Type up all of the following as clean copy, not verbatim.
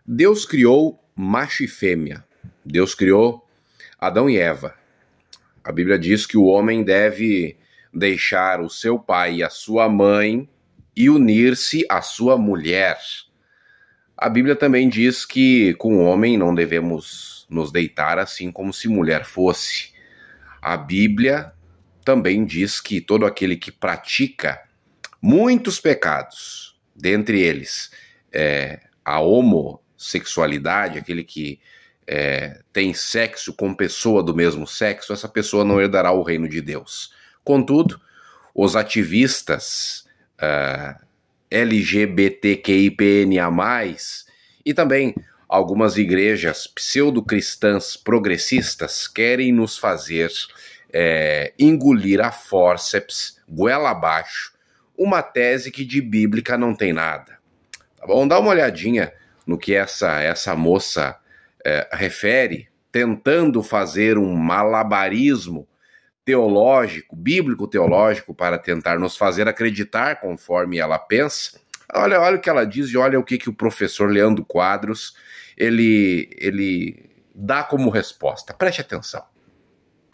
Deus criou macho e fêmea. Deus criou Adão e Eva. A Bíblia diz que o homem deve deixar o seu pai e a sua mãe e unir-se à sua mulher. A Bíblia também diz que com o homem não devemos nos deitar assim como se mulher fosse. A Bíblia também diz que todo aquele que pratica muitos pecados, dentre eles a homossexualidade, aquele que tem sexo com pessoa do mesmo sexo, essa pessoa não herdará o reino de Deus. Contudo, os ativistas LGBTQIPNA+, e também algumas igrejas pseudo-cristãs progressistas querem nos fazer engolir a fórceps, goela abaixo, uma tese que de bíblica não tem nada. Tá bom? Dá uma olhadinha no que essa moça refere, tentando fazer um malabarismo teológico, bíblico-teológico, para tentar nos fazer acreditar conforme ela pensa. Olha o que ela diz e olha o que o professor Leandro Quadros ele dá como resposta. Preste atenção.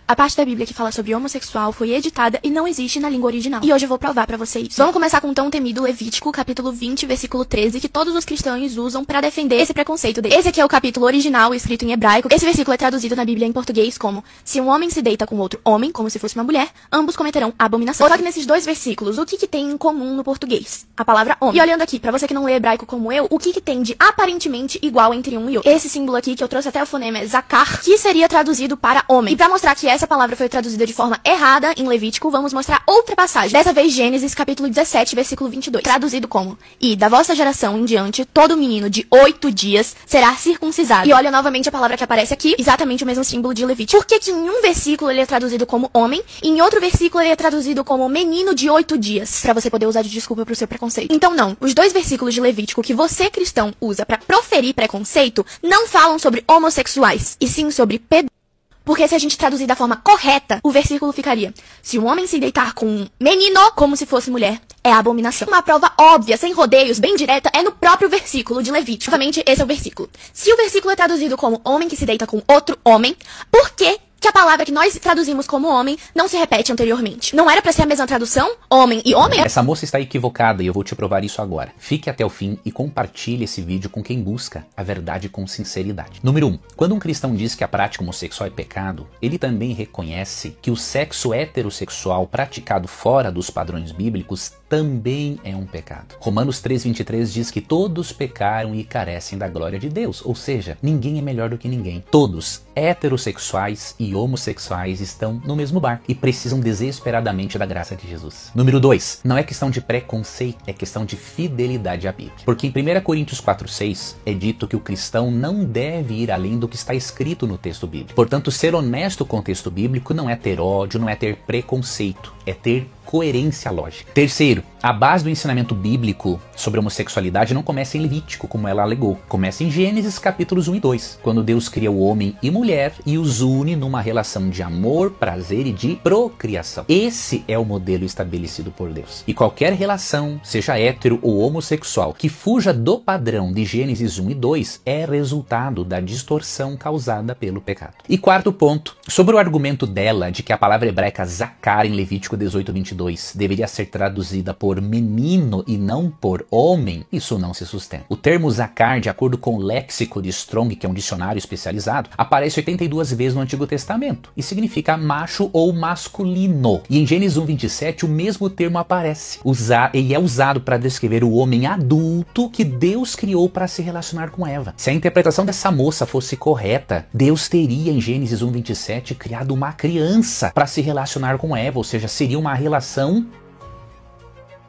A parte da Bíblia que fala sobre homossexual foi editada e não existe na língua original. E hoje eu vou provar pra vocês. Vamos começar com o tão temido Levítico, capítulo 20, versículo 13, que todos os cristãos usam pra defender esse preconceito dele. Esse aqui é o capítulo original, escrito em hebraico. Esse versículo é traduzido na Bíblia em português como: se um homem se deita com outro homem, como se fosse uma mulher, ambos cometerão abominação. Só que nesses dois versículos, o que tem em comum no português? A palavra homem. E olhando aqui, pra você que não lê hebraico como eu, o que tem de aparentemente igual entre um e outro? Esse símbolo aqui, que eu trouxe até o fonema, é zakar, que seria traduzido para homem. E pra mostrar que essa palavra foi traduzida de forma errada em Levítico, vamos mostrar outra passagem. Dessa vez Gênesis capítulo 17, versículo 22. Traduzido como: e da vossa geração em diante, todo menino de 8 dias será circuncisado. E olha novamente a palavra que aparece aqui, exatamente o mesmo símbolo de Levítico. Por que em um versículo ele é traduzido como homem, e em outro versículo ele é traduzido como menino de 8 dias? Pra você poder usar de desculpa pro seu preconceito. Então não, os dois versículos de Levítico que você cristão usa pra proferir preconceito não falam sobre homossexuais, e sim sobre pedofilia. Porque se a gente traduzir da forma correta, o versículo ficaria: se um homem se deitar com um menino como se fosse mulher, é abominação. Uma prova óbvia, sem rodeios, bem direta, é no próprio versículo de Levítico. Novamente, esse é o versículo. Se o versículo é traduzido como homem que se deita com outro homem, por que a palavra que nós traduzimos como homem não se repete anteriormente? Não era pra ser a mesma tradução? Homem e homem? Essa moça está equivocada e eu vou te provar isso agora. Fique até o fim e compartilhe esse vídeo com quem busca a verdade com sinceridade. Número 1. Quando um cristão diz que a prática homossexual é pecado, ele também reconhece que o sexo heterossexual praticado fora dos padrões bíblicos também é um pecado. Romanos 3:23 diz que todos pecaram e carecem da glória de Deus, ou seja, ninguém é melhor do que ninguém. Todos, heterossexuais e homossexuais, estão no mesmo barco e precisam desesperadamente da graça de Jesus. Número 2. Não é questão de preconceito, é questão de fidelidade à Bíblia. Porque em 1 Coríntios 4:6 é dito que o cristão não deve ir além do que está escrito no texto bíblico. Portanto, ser honesto com o texto bíblico não é ter ódio, não é ter preconceito, é ter coerência lógica. Terceiro, a base do ensinamento bíblico sobre homossexualidade não começa em Levítico, como ela alegou. Começa em Gênesis capítulos 1 e 2, quando Deus cria o homem e mulher e os une numa relação de amor, prazer e de procriação. Esse é o modelo estabelecido por Deus. E qualquer relação, seja hétero ou homossexual, que fuja do padrão de Gênesis 1 e 2 é resultado da distorção causada pelo pecado. E quarto ponto, sobre o argumento dela de que a palavra hebraica zakar em Levítico 18:22 deveria ser traduzida por menino e não por homem, isso não se sustenta. O termo zakar, de acordo com o léxico de Strong, que é um dicionário especializado, aparece 82 vezes no Antigo Testamento e significa macho ou masculino. E em Gênesis 1:27 o mesmo termo aparece. E é usado para descrever o homem adulto que Deus criou para se relacionar com Eva. Se a interpretação dessa moça fosse correta, Deus teria em Gênesis 1:27 criado uma criança para se relacionar com Eva, ou seja, seria uma relação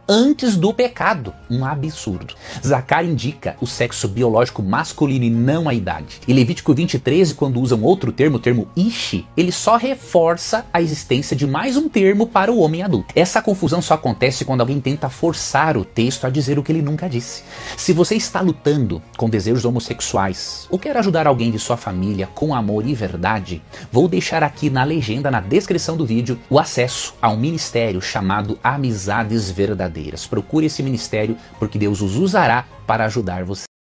antes do pecado. Um absurdo. Zakar indica o sexo biológico masculino e não a idade. E Levítico 20:13, quando usam outro termo, o termo ishi, ele só reforça a existência de mais um termo para o homem adulto. Essa confusão só acontece quando alguém tenta forçar o texto a dizer o que ele nunca disse. Se você está lutando com desejos homossexuais ou quer ajudar alguém de sua família com amor e verdade, vou deixar aqui na legenda, na descrição do vídeo, o acesso a um ministério chamado Amizades Verdadeiras. Procure esse ministério porque Deus os usará para ajudar você.